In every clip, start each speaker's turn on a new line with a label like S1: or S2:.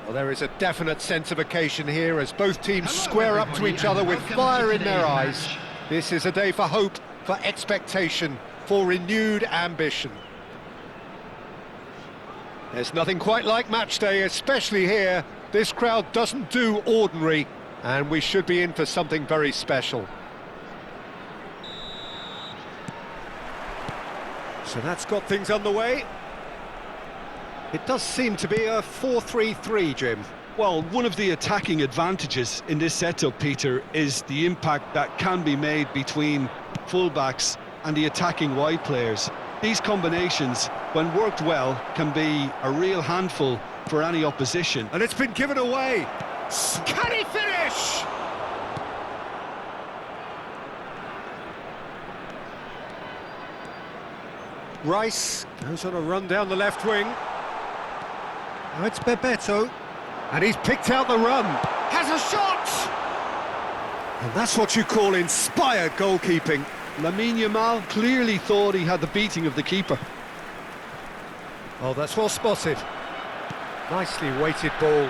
S1: Well, there is a definite sense of occasion here as both teams square up to each other with fire in their eyes. This is a day for hope, for expectation, for renewed ambition. There's nothing quite like match day, especially here. This crowd doesn't do ordinary, and we should be in for something very special. So that's got things underway. It does seem to be a 4-3-3, Jim.
S2: Well, one of the attacking advantages in this setup, Peter, is the impact that can be made between fullbacks and the attacking wide players. These combinations, when worked well, can be a real handful for any opposition.
S1: And it's been given away. Can he finish? Rice goes on a run down the left wing. Now it's Bebeto, and he's picked out the run. Has a shot! And that's what you call inspired goalkeeping.
S2: Lamine Yamal clearly thought he had the beating of the keeper.
S1: Oh, that's well spotted. Nicely weighted ball.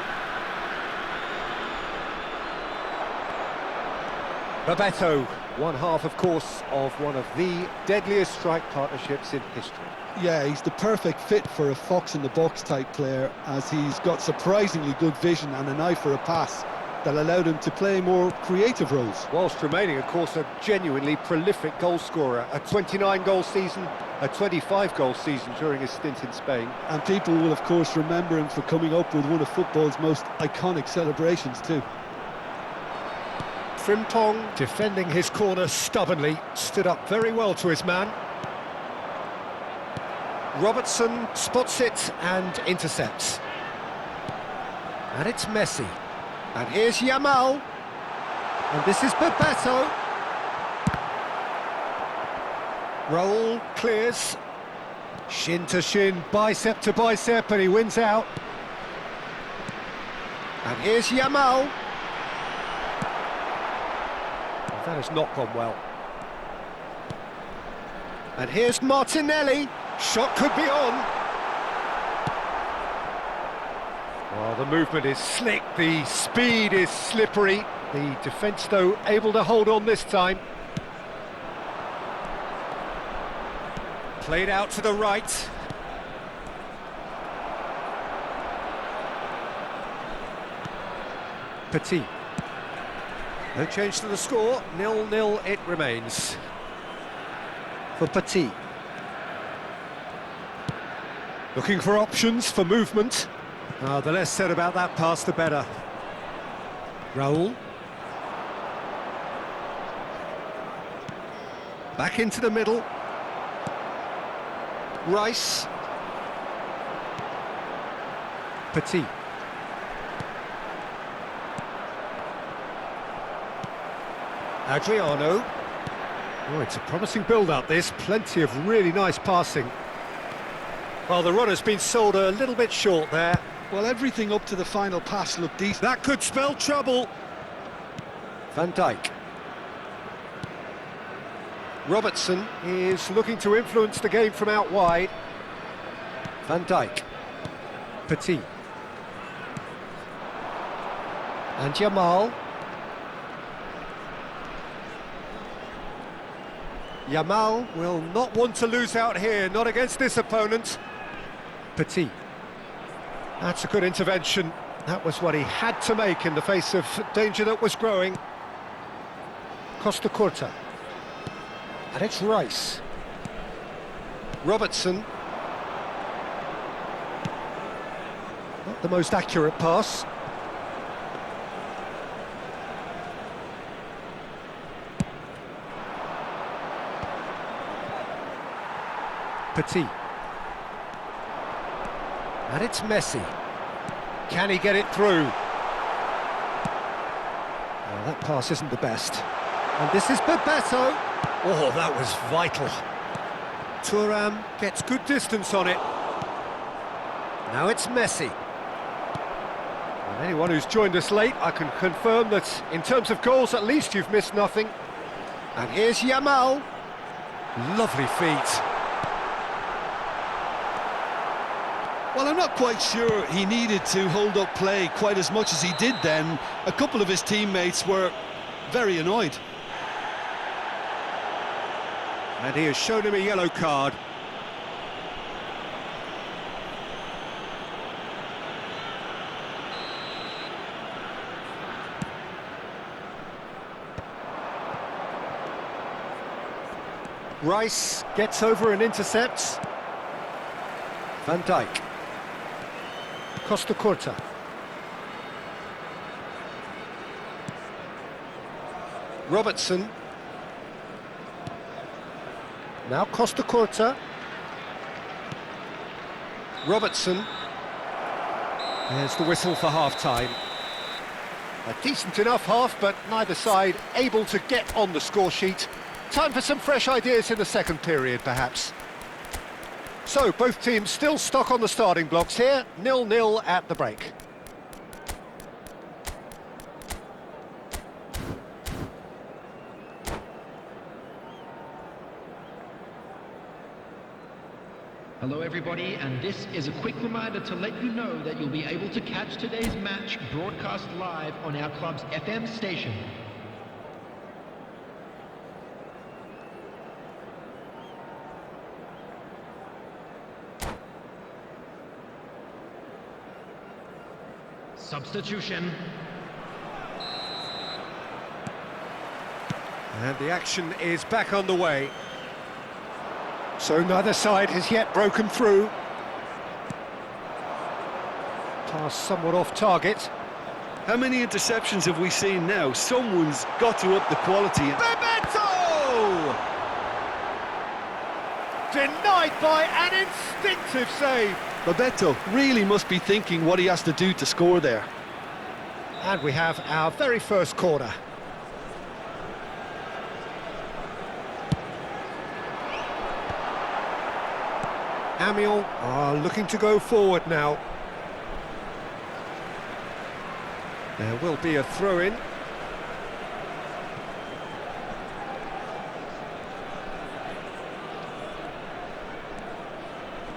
S1: Bebeto, one half, of course, of one of the deadliest strike partnerships in history.
S2: Yeah, he's the perfect fit for a fox-in-the-box type player, as he's got surprisingly good vision and an eye for a pass that allowed him to play more creative roles.
S1: Whilst remaining, of course, a genuinely prolific goal-scorer. A 29-goal season, a 25-goal season during his stint in Spain.
S2: And people will, of course, remember him for coming up with one of football's most iconic celebrations, too.
S1: Frimpong, defending his corner stubbornly, stood up very well to his man. Robertson spots it and intercepts. And it's Messi. And here's Yamal. And this is Bebeto. Raul clears. Shin to shin, bicep to bicep, and he wins out. And here's Yamal. That has not gone well. And here's Martinelli. Shot could be on. Well, the movement is slick, the speed is slippery. The defence, though, able to hold on this time. Played out to the right. Petit. No change to the score, 0-0 it remains. For Petit. Looking for options for movement. The less said about that pass, the better. Raul. Back into the middle. Rice. Petit. Adriano. Oh, it's a promising build-up, this. Plenty of really nice passing. Well, the runner's been sold a little bit short there.
S2: Well, everything up to the final pass looked decent.
S1: That could spell trouble. Van Dijk. Robertson is looking to influence the game from out wide. Van Dijk. Petit. And Yamal. Yamal will not want to lose out here, not against this opponent. Petit. That's a good intervention. That was what he had to make in the face of danger that was growing. Costa Curta. And it's Rice. Robertson. Not the most accurate pass. Petit. And it's Messi. Can he get it through? That pass isn't the best. And this is Bebeto. Oh, that was vital. Thuram gets good distance on it. Now it's Messi. And anyone who's joined us late, I can confirm that in terms of goals, at least you've missed nothing. And here's Yamal. Lovely feet.
S2: Well, I'm not quite sure he needed to hold up play quite as much as he did then. A couple of his teammates were very annoyed.
S1: And he has shown him a yellow card. Rice gets over and intercepts. Van Dijk. Costa Curta. Robertson. Now Costa Curta. Robertson. There's the whistle for half-time. A decent enough half, but neither side able to get on the score sheet. Time for some fresh ideas in the second period, perhaps. So, both teams still stuck on the starting blocks here, 0-0 at the break.
S3: Hello everybody, and this is a quick reminder to let you know that you'll be able to catch today's match broadcast live on our club's FM station. Substitution.
S1: And the action is back on the way. So neither side has yet broken through. Pass somewhat off target.
S2: How many interceptions have we seen now? Someone's got to up the quality.
S1: Bebeto! Denied by an instinctive save.
S2: Bebeto really must be thinking what he has to do to score there.
S1: And we have our very first corner. Amiel are looking to go forward now. There will be a throw-in.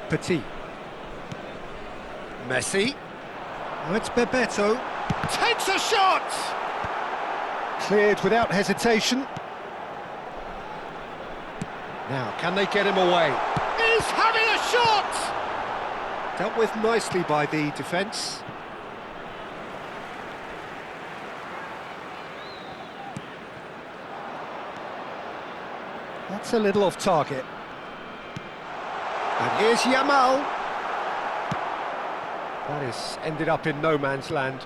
S1: Petit. Messi. Oh, it's Bebeto. Takes a shot! Cleared without hesitation. Now, can they get him away? He's having a shot! Dealt with nicely by the defence. That's a little off target. And here's Yamal. That is ended up in no man's land.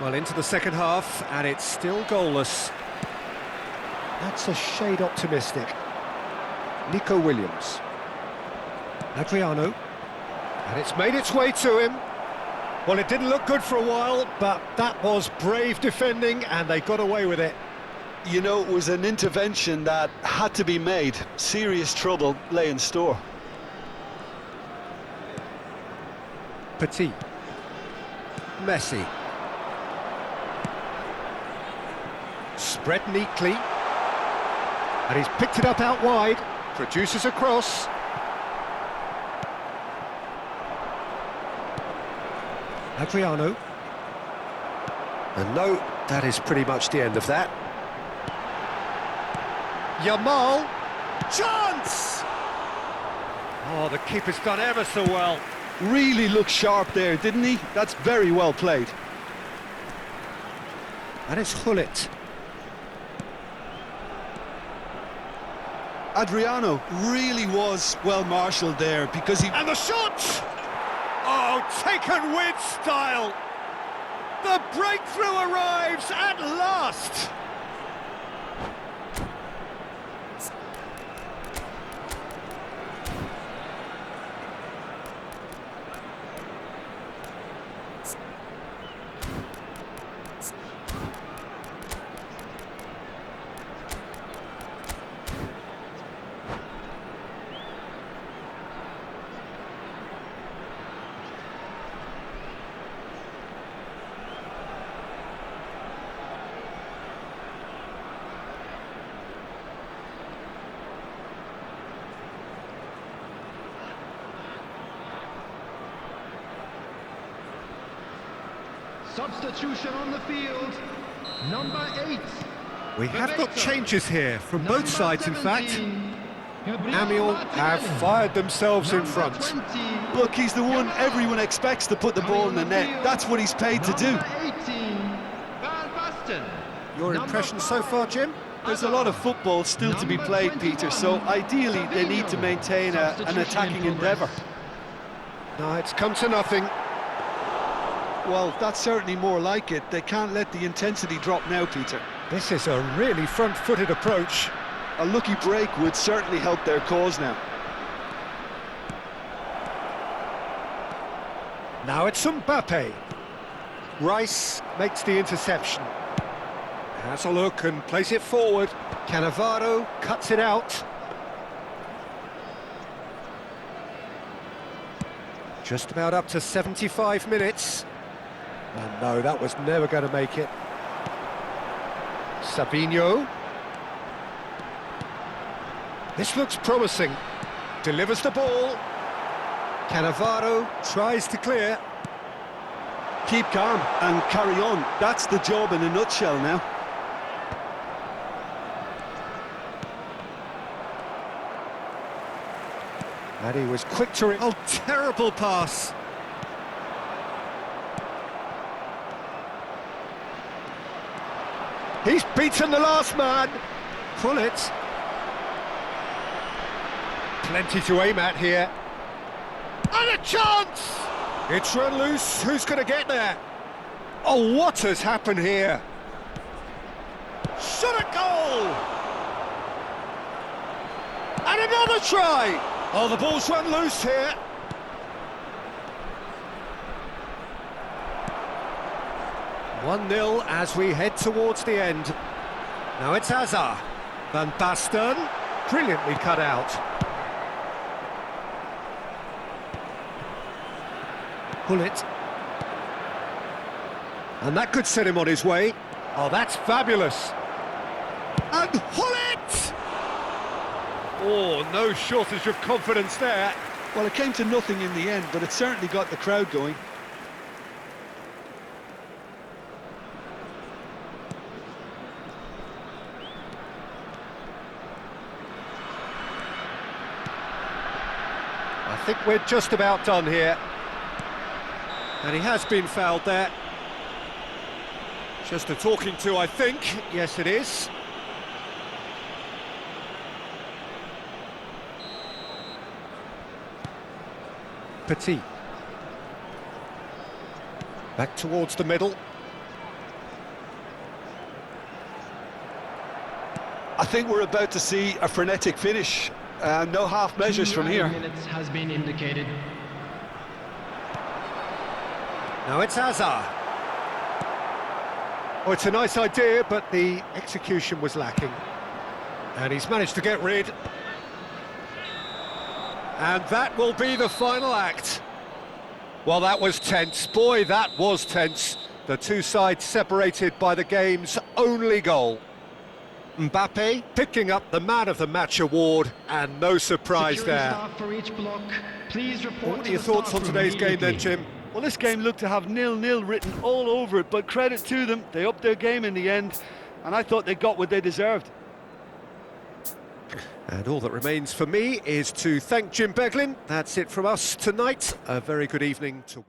S1: Well, into the second half, and it's still goalless. That's a shade optimistic. Nico Williams. Adriano. And it's made its way to him. Well, it didn't look good for a while, but that was brave defending, and they got away with it.
S2: You know, it was an intervention that had to be made. Serious trouble lay in store.
S1: Petit. Messi. Spread neatly. And he's picked it up out wide. Produces a cross. Adriano. And no, that is pretty much the end of that. Yamal. Chance! Oh, the keeper's done ever so well.
S2: Really looked sharp there, didn't he? That's very well played.
S1: And it's Hullet.
S2: Adriano really was well marshalled there because he...
S1: And the shot! Oh, taken with style! The breakthrough arrives at last!
S3: Substitution on the field. Number 8.
S1: We have got changes here from both sides, in fact. Amiens have fired themselves in front.
S2: Look, he's the one everyone expects to put the ball in the net. That's what he's paid to do.
S1: Your impressions so far, Jim?
S2: There's a lot of football still to be played, Peter, so ideally they need to maintain an attacking endeavour.
S1: No, it's come to nothing.
S2: Well, that's certainly more like it. They can't let the intensity drop now, Peter.
S1: This is a really front-footed approach.
S2: A lucky break would certainly help their cause now.
S1: Now it's Mbappe. Rice makes the interception. Has a look and plays it forward. Cannavaro cuts it out. Just about up to 75 minutes. And no, that was never going to make it. Sabinho. This looks promising. Delivers the ball. Cannavaro tries to clear.
S2: Keep calm and carry on. That's the job in a nutshell now.
S1: And he was quick to... Oh, terrible pass. He's beaten the last man. Pull it. Plenty to aim at here. And a chance! It's run loose. Who's going to get there? Oh, what has happened here? Shot a goal! And another try! Oh, the ball's run loose here. One 0 as we head towards the end. Now it's Hazard. Van Basten, brilliantly cut out. Pull it. And that could set him on his way. Oh, that's fabulous. And pull it! Oh, no shortage of confidence there.
S2: Well, it came to nothing in the end, but it certainly got the crowd going.
S1: I think we're just about done here. And he has been fouled there. Just a talking to, I think. Yes, it is. Petit. Back towards the middle.
S2: I think we're about to see a frenetic finish. No half measures from here.
S3: Minutes has been indicated.
S1: Now it's Hazard. Oh, it's a nice idea, but the execution was lacking. And he's managed to get rid. And that will be the final act. Well, that was tense. Boy, that was tense. The two sides separated by the game's only goal. Mbappe picking up the Man of the Match award, and no surprise
S3: Security
S1: there.
S3: staff for each block, please report
S1: What
S3: to
S1: are your
S3: the
S1: thoughts
S3: staff
S1: on
S3: room
S1: today's game then,
S3: immediately.
S1: Jim?
S2: Well, this game looked to have 0-0 written all over it, but credit to them, they upped their game in the end, and I thought they got what they deserved.
S1: And all that remains for me is to thank Jim Beglin. That's it from us tonight. A very good evening to